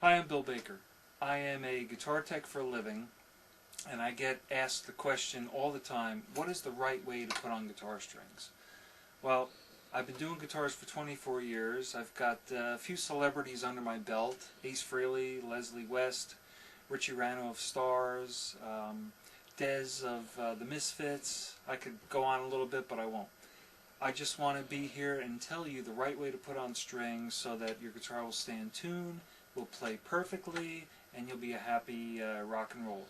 Hi, I'm Bill Baker. I am a guitar tech for a living, and I get asked the question all the time, what is the right way to put on guitar strings? Well, I've been doing guitars for 24 years. I've got a few celebrities under my belt: Ace Frehley, Leslie West, Richie Rano of Stars, Dez of the Misfits. I could go on a little bit, but I won't. I just want to be here and tell you the right way to put on strings so that your guitar will stay in tune, will play perfectly, and you'll be a happy rock and roller.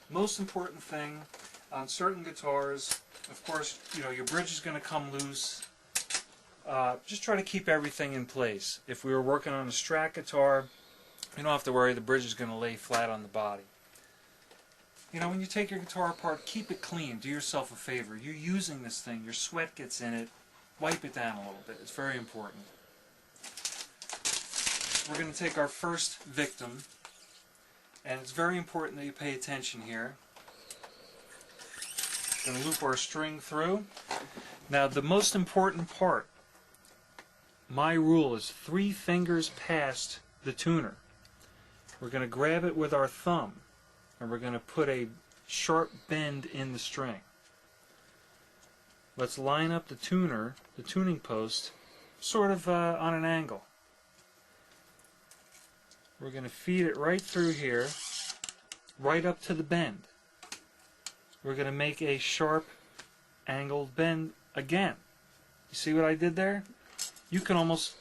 Most important thing on certain guitars, of course, your bridge is going to come loose. Just try to keep everything in place. If we were working on a Strat guitar, you don't have to worry, the bridge is going to lay flat on the body. When you take your guitar apart, keep it clean. Do yourself a favor. You're using this thing, your sweat gets in it. Wipe it down a little bit. It's very important. We're going to take our first victim, and it's very important that you pay attention here. We're going to loop our string through. Now, the most important part, my rule is 3 fingers past the tuner. We're going to grab it with our thumb, and we're going to put a sharp bend in the string. Let's line up the tuner, the tuning post, sort of on an angle. We're going to feed it right through here, right up to the bend. We're going to make a sharp angled bend again. You see what I did there? You can almost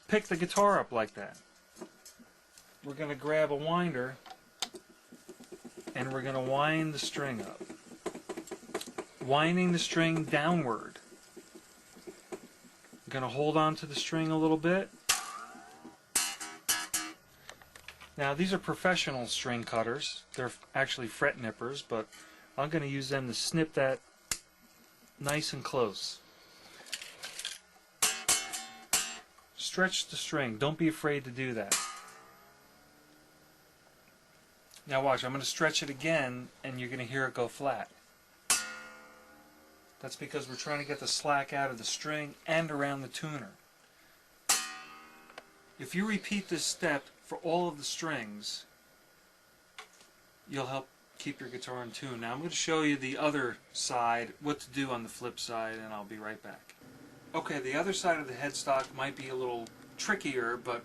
pick the guitar up like that. We're going to grab a winder and we're going to wind the string up. Winding the string downward. I'm going to hold on to the string a little bit. Now, these are professional string cutters. They're actually fret nippers, but I'm going to use them to snip that nice and close. Stretch the string. Don't be afraid to do that. Now watch, I'm going to stretch it again, and you're going to hear it go flat. That's because we're trying to get the slack out of the string and around the tuner. If you repeat this step for all of the strings, you'll help keep your guitar in tune. Now I'm going to show you the other side, what to do on the flip side, and I'll be right back. Okay, the other side of the headstock might be a little trickier, but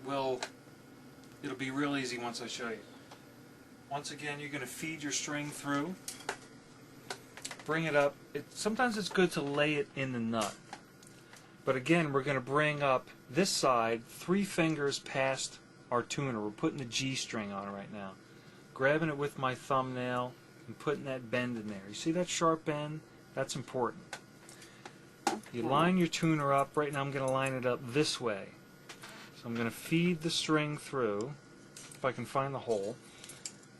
it'll be real easy once I show you. Once again, you're going to feed your string through, bring it up. Sometimes it's good to lay it in the nut. But again, we're going to bring up this side 3 fingers past our tuner. We're putting the G string on right now. Grabbing it with my thumbnail and putting that bend in there. You see that sharp bend? That's important. You line your tuner up. Right now I'm going to line it up this way. So I'm going to feed the string through, if I can find the hole,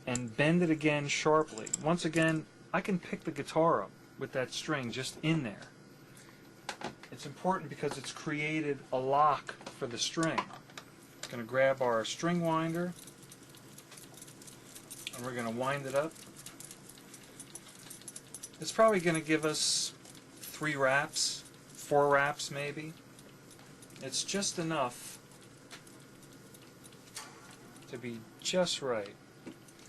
and bend it again sharply. Once again, I can pick the guitar up with that string just in there. It's important because it's created a lock for the string. We're going to grab our string winder and we're going to wind it up. It's probably going to give us 3 wraps, 4 wraps maybe. It's just enough to be just right.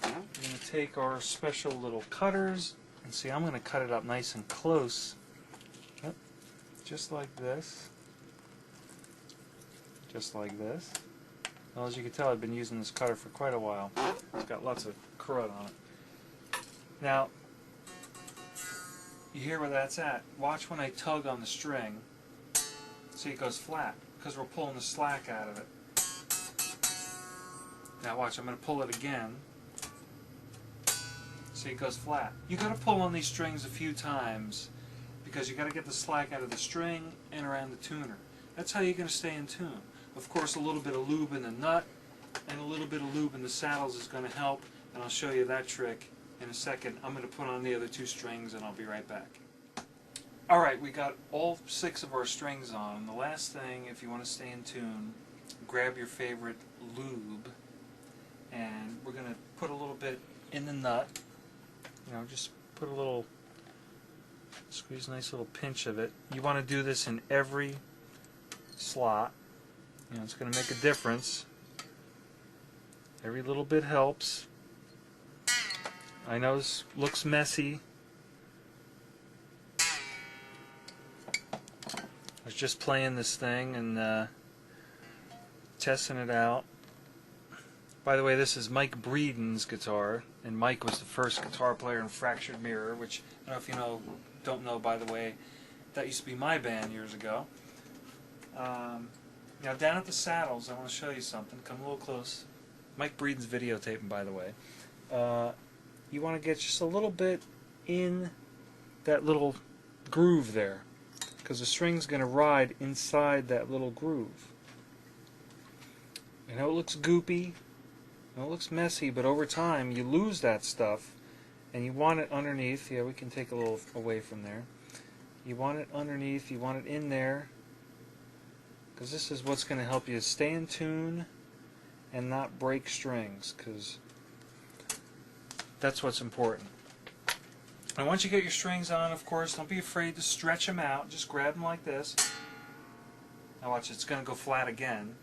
We're going to take our special little cutters, and see, I'm going to cut it up nice and close. Yep. Just like this. Just like this. Well, as you can tell, I've been using this cutter for quite a while. It's got lots of crud on it. Now, you hear where that's at. Watch when I tug on the string. See, it goes flat, because we're pulling the slack out of it. Now watch, I'm going to pull it again. See, it goes flat. You got to pull on these strings a few times because you got to get the slack out of the string and around the tuner. That's how you're going to stay in tune. Of course, a little bit of lube in the nut and a little bit of lube in the saddles is going to help, and I'll show you that trick in a second. I'm going to put on the other 2 strings and I'll be right back. Alright, we got all 6 of our strings on. The last thing, if you want to stay in tune, grab your favorite lube, and we're going to put a little bit in the nut. Just put a little, squeeze a nice little pinch of it. You want to do this in every slot. It's going to make a difference. Every little bit helps. I know this looks messy. I was just playing this thing and testing it out. By the way, this is Mike Breeden's guitar, and Mike was the first guitar player in Fractured Mirror, which I don't know if you don't know, by the way, that used to be my band years ago. Now down at the saddles, I want to show you something. Come a little close. Mike Breeden's videotaping, by the way. You want to get just a little bit in that little groove there, because the string's going to ride inside that little groove. I know it looks goopy, I know it looks messy, but over time you lose that stuff, and you want it underneath. Yeah, we can take a little away from there. You want it underneath, you want it in there, because this is what's going to help you stay in tune and not break strings, because that's what's important. And once you get your strings on, of course, don't be afraid to stretch them out. Just grab them like this. Now watch, it's going to go flat again.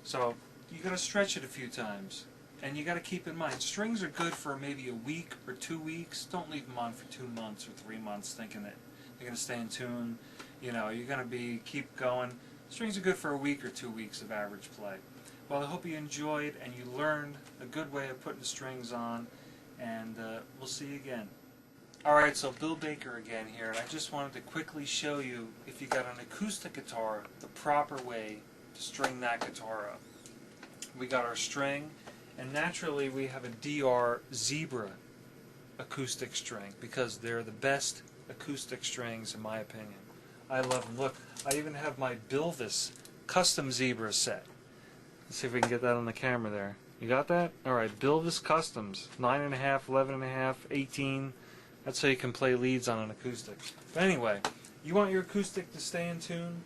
So you got to stretch it a few times. And you got to keep in mind, strings are good for maybe a week or 2 weeks. Don't leave them on for 2 months or 3 months thinking that they're going to stay in tune. You know, you're going to keep going. Strings are good for a week or 2 weeks of average play. Well, I hope you enjoyed and you learned a good way of putting strings on, and we'll see you again. Alright, so Bill Baker again here, and I just wanted to quickly show you, if you got an acoustic guitar, the proper way to string that guitar up. We got our string, and naturally we have a DR Zebra acoustic string, because they're the best acoustic strings in my opinion. I love them. Look, I even have my Bilvis custom Zebra set. Let's see if we can get that on the camera there. You got that? Alright, Bilvis Customs. 9.5, 11.5, 18. That's how you can play leads on an acoustic. But anyway, you want your acoustic to stay in tune?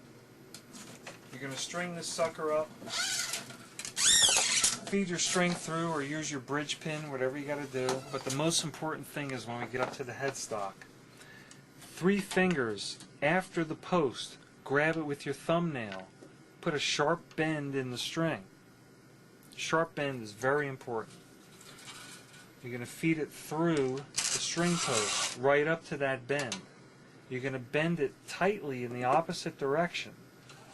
You're going to string this sucker up. Feed your string through or use your bridge pin, whatever you got to do. But the most important thing is when we get up to the headstock. 3 fingers after the post, grab it with your thumbnail. Put a sharp bend in the string. Sharp bend is very important. You're going to feed it through the string post right up to that bend. You're going to bend it tightly in the opposite direction.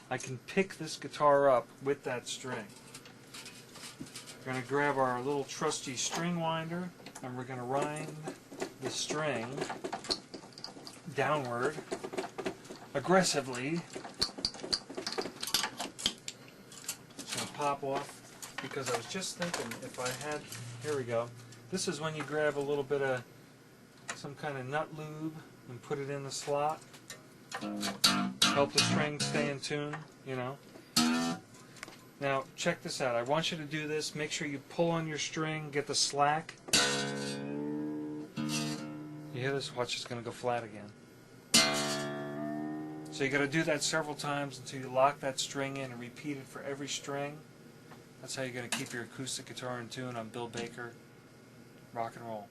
I can pick this guitar up with that string. We're going to grab our little trusty string winder, and we're going to wind the string downward aggressively. It's going to pop off, because I was just thinking if I had, here we go, this is when you grab a little bit of some kind of nut lube and put it in the slot. Help the string stay in tune, you know. Now check this out, I want you to do this, make sure you pull on your string, get the slack. You hear this? Watch, it's going to go flat again. So you got to do that several times until you lock that string in and repeat it for every string. That's how you're going to keep your acoustic guitar in tune. I'm Bill Baker. Rock and roll.